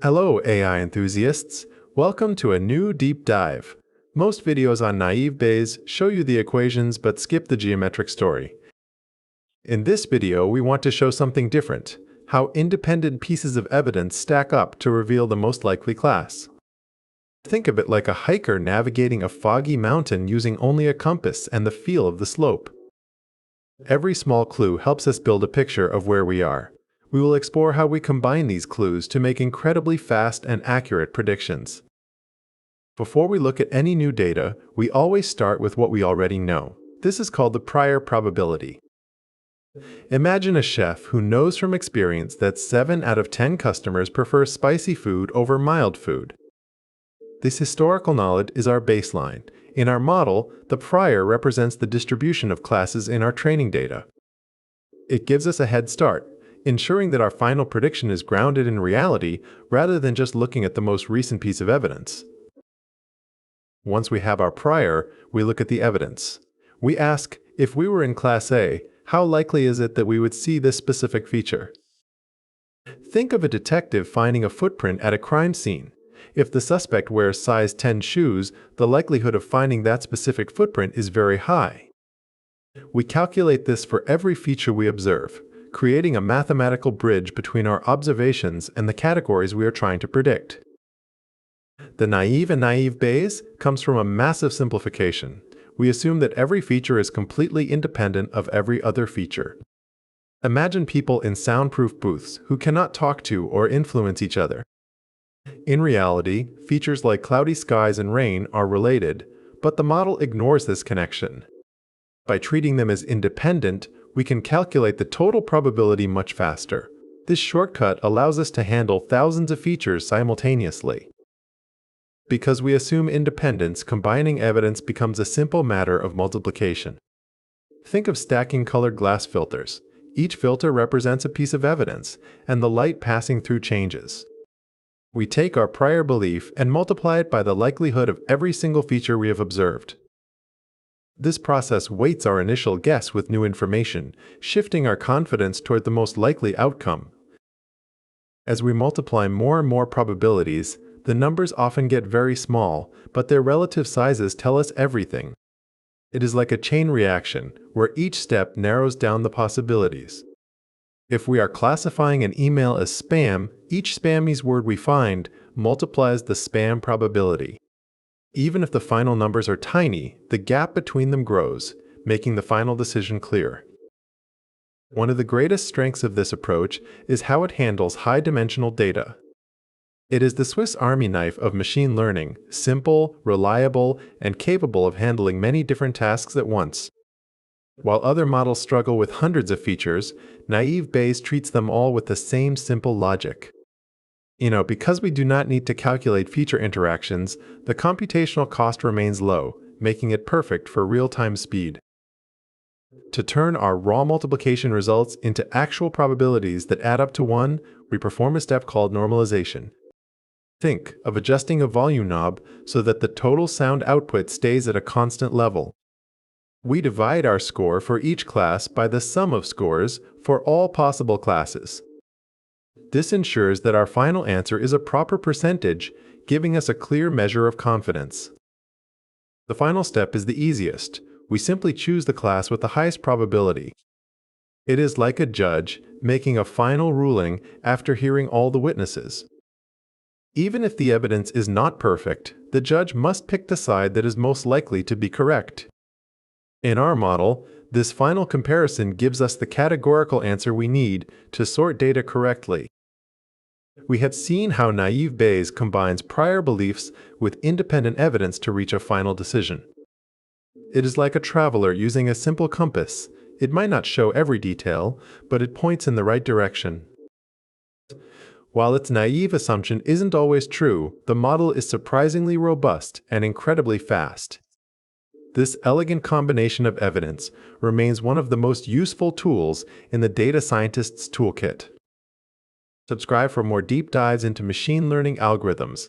Hello, AI enthusiasts. Welcome to a new deep dive. Most videos on naive Bayes show you the equations but skip the geometric story. In this video, we want to show something different, how independent pieces of evidence stack up to reveal the most likely class. Think of it like a hiker navigating a foggy mountain using only a compass and the feel of the slope. Every small clue helps us build a picture of where we are. We will explore how we combine these clues to make incredibly fast and accurate predictions. Before we look at any new data, we always start with what we already know. This is called the prior probability. Imagine a chef who knows from experience that 7 out of 10 customers prefer spicy food over mild food. This historical knowledge is our baseline. In our model, the prior represents the distribution of classes in our training data. It gives us a head start, ensuring that our final prediction is grounded in reality rather than just looking at the most recent piece of evidence. Once we have our prior, we look at the evidence. We ask, if we were in Class A, how likely is it that we would see this specific feature? Think of a detective finding a footprint at a crime scene. If the suspect wears size 10 shoes, the likelihood of finding that specific footprint is very high. We calculate this for every feature we observe, creating a mathematical bridge between our observations and the categories we are trying to predict. The naive and naive Bayes comes from a massive simplification. We assume that every feature is completely independent of every other feature. Imagine people in soundproof booths who cannot talk to or influence each other. In reality, features like cloudy skies and rain are related, but the model ignores this connection. By treating them as independent, we can calculate the total probability much faster. This shortcut allows us to handle thousands of features simultaneously. Because we assume independence, combining evidence becomes a simple matter of multiplication. Think of stacking colored glass filters. Each filter represents a piece of evidence, and the light passing through changes. We take our prior belief and multiply it by the likelihood of every single feature we have observed. This process weights our initial guess with new information, shifting our confidence toward the most likely outcome. As we multiply more and more probabilities, the numbers often get very small, but their relative sizes tell us everything. It is like a chain reaction, where each step narrows down the possibilities. If we are classifying an email as spam, each spammy word we find multiplies the spam probability. Even if the final numbers are tiny, the gap between them grows, making the final decision clear. One of the greatest strengths of this approach is how it handles high-dimensional data. It is the Swiss Army knife of machine learning, simple, reliable, and capable of handling many different tasks at once. While other models struggle with hundreds of features, naive Bayes treats them all with the same simple logic. Because we do not need to calculate feature interactions, the computational cost remains low, making it perfect for real-time speed. To turn our raw multiplication results into actual probabilities that add up to 1, we perform a step called normalization. Think of adjusting a volume knob so that the total sound output stays at a constant level. We divide our score for each class by the sum of scores for all possible classes. This ensures that our final answer is a proper percentage, giving us a clear measure of confidence. The final step is the easiest. We simply choose the class with the highest probability. It is like a judge making a final ruling after hearing all the witnesses. Even if the evidence is not perfect, the judge must pick the side that is most likely to be correct. In our model, this final comparison gives us the categorical answer we need to sort data correctly. We have seen how naive Bayes combines prior beliefs with independent evidence to reach a final decision. It is like a traveler using a simple compass. It might not show every detail, but it points in the right direction. While its naive assumption isn't always true, the model is surprisingly robust and incredibly fast. This elegant combination of evidence remains one of the most useful tools in the data scientist's toolkit. Subscribe for more deep dives into machine learning algorithms.